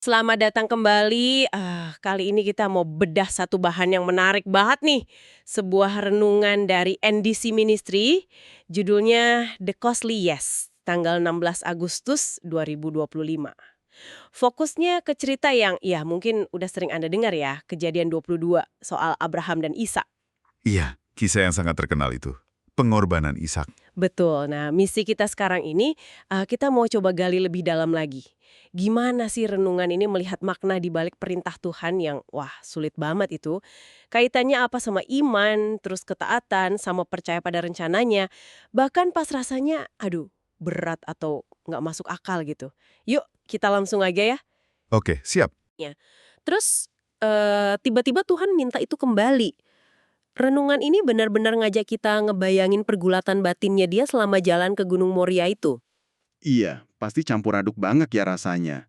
Selamat datang kembali. Kali ini kita mau bedah satu bahan yang menarik banget nih. Sebuah renungan dari NDC Ministry, judulnya The Costly Yes, tanggal 16 Agustus 2025. Fokusnya ke cerita yang, ya mungkin udah sering Anda dengar ya, Kejadian 22, soal Abraham dan Ishak. Iya, kisah yang sangat terkenal itu. Pengorbanan Ishak. Betul. Nah, misi kita sekarang ini, kita mau coba gali lebih dalam lagi. Gimana sih renungan ini melihat makna di balik perintah Tuhan yang, wah, sulit banget itu. Kaitannya apa sama iman, terus ketaatan, sama percaya pada rencananya. Bahkan pas rasanya, aduh, berat atau nggak masuk akal gitu. Yuk, kita langsung aja ya. Oke, siap. Terus, tiba-tiba Tuhan minta itu kembali. Renungan ini benar-benar ngajak kita ngebayangin pergulatan batinnya dia selama jalan ke Gunung Moria itu. Iya, pasti campur aduk banget ya rasanya.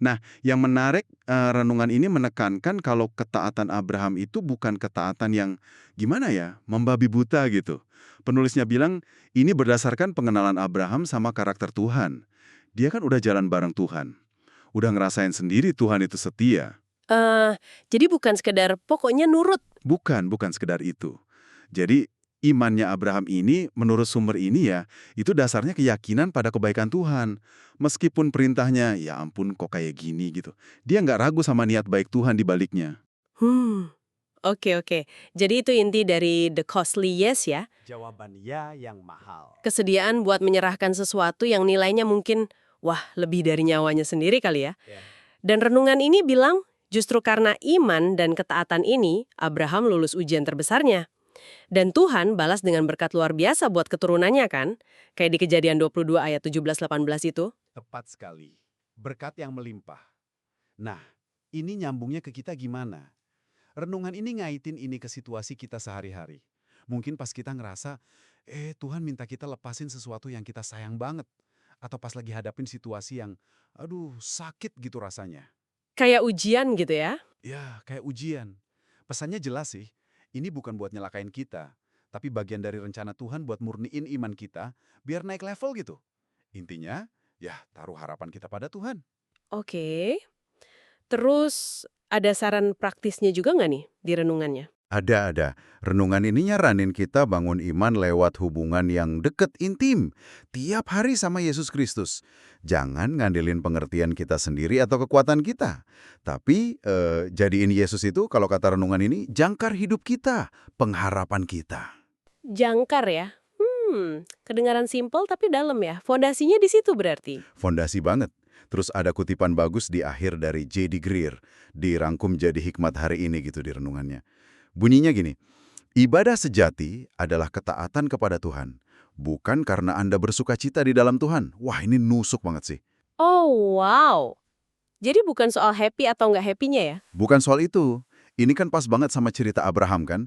Nah, yang menarik, renungan ini menekankan kalau ketaatan Abraham itu bukan ketaatan yang, gimana ya, membabi buta gitu. Penulisnya bilang, ini berdasarkan pengenalan Abraham sama karakter Tuhan. Dia kan udah jalan bareng Tuhan. Udah ngerasain sendiri Tuhan itu setia. Eh, jadi bukan sekedar pokoknya nurut. Bukan sekedar itu. Jadi, imannya Abraham ini, menurut sumber ini ya, itu dasarnya keyakinan pada kebaikan Tuhan. Meskipun perintahnya, ya ampun kok kayak gini gitu. Dia nggak ragu sama niat baik Tuhan di baliknya. Hmm, oke. Jadi itu inti dari The Costly Yes ya. Jawaban ya yang mahal. Kesediaan buat menyerahkan sesuatu yang nilainya mungkin, wah, lebih dari nyawanya sendiri kali ya. Ya. Dan renungan ini bilang, justru karena iman dan ketaatan ini, Abraham lulus ujian terbesarnya. Dan Tuhan balas dengan berkat luar biasa buat keturunannya kan? Kayak di Kejadian 22 ayat 17-18 itu. Tepat sekali. Berkat yang melimpah. Nah, ini nyambungnya ke kita gimana? Renungan ini ngaitin ini ke situasi kita sehari-hari. Mungkin pas kita ngerasa, Tuhan minta kita lepasin sesuatu yang kita sayang banget. Atau pas lagi hadapin situasi yang, aduh sakit gitu rasanya. Kayak ujian gitu ya. Ya, kayak ujian. Pesannya jelas sih, ini bukan buat nyelakain kita, tapi bagian dari rencana Tuhan buat murniin iman kita, biar naik level gitu. Intinya, ya taruh harapan kita pada Tuhan. Oke. Terus ada saran praktisnya juga nggak nih di renungannya? Ada. Renungan ini nyaranin kita bangun iman lewat hubungan yang deket, intim. Tiap hari sama Yesus Kristus. Jangan ngandelin pengertian kita sendiri atau kekuatan kita. Tapi, jadiin Yesus itu, kalau kata renungan ini, jangkar hidup kita, pengharapan kita. Jangkar ya. Kedengaran simpel tapi dalam ya. Fondasinya di situ berarti. Fondasi banget. Terus ada kutipan bagus di akhir dari J.D. Greer, dirangkum jadi hikmat hari ini gitu di renungannya. Bunyinya gini, ibadah sejati adalah ketaatan kepada Tuhan, bukan karena Anda bersuka cita di dalam Tuhan. Wah, ini nusuk banget sih. Oh, wow. Jadi bukan soal happy atau nggak happy-nya ya? Bukan soal itu. Ini kan pas banget sama cerita Abraham kan?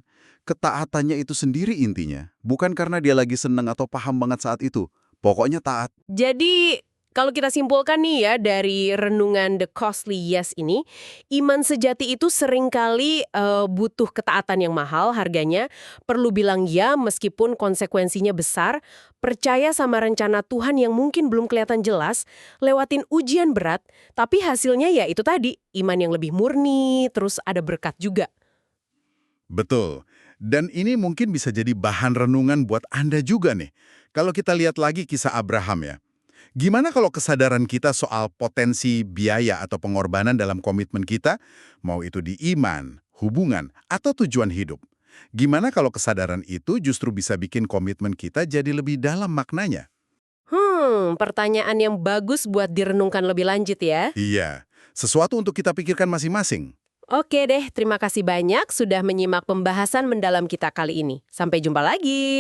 Ketaatannya itu sendiri intinya, bukan karena dia lagi seneng atau paham banget saat itu. Pokoknya taat. Jadi, kalau kita simpulkan nih ya dari renungan The Costly Yes ini, iman sejati itu seringkali butuh ketaatan yang mahal harganya, perlu bilang ya meskipun konsekuensinya besar, percaya sama rencana Tuhan yang mungkin belum kelihatan jelas, lewatin ujian berat, tapi hasilnya ya itu tadi, iman yang lebih murni, terus ada berkat juga. Betul. Dan ini mungkin bisa jadi bahan renungan buat Anda juga nih. Kalau kita lihat lagi kisah Abraham ya. Gimana kalau kesadaran kita soal potensi biaya atau pengorbanan dalam komitmen kita, mau itu di iman, hubungan, atau tujuan hidup? Gimana kalau kesadaran itu justru bisa bikin komitmen kita jadi lebih dalam maknanya? Pertanyaan yang bagus buat direnungkan lebih lanjut ya. Iya, sesuatu untuk kita pikirkan masing-masing. Oke deh, terima kasih banyak sudah menyimak pembahasan mendalam kita kali ini. Sampai jumpa lagi.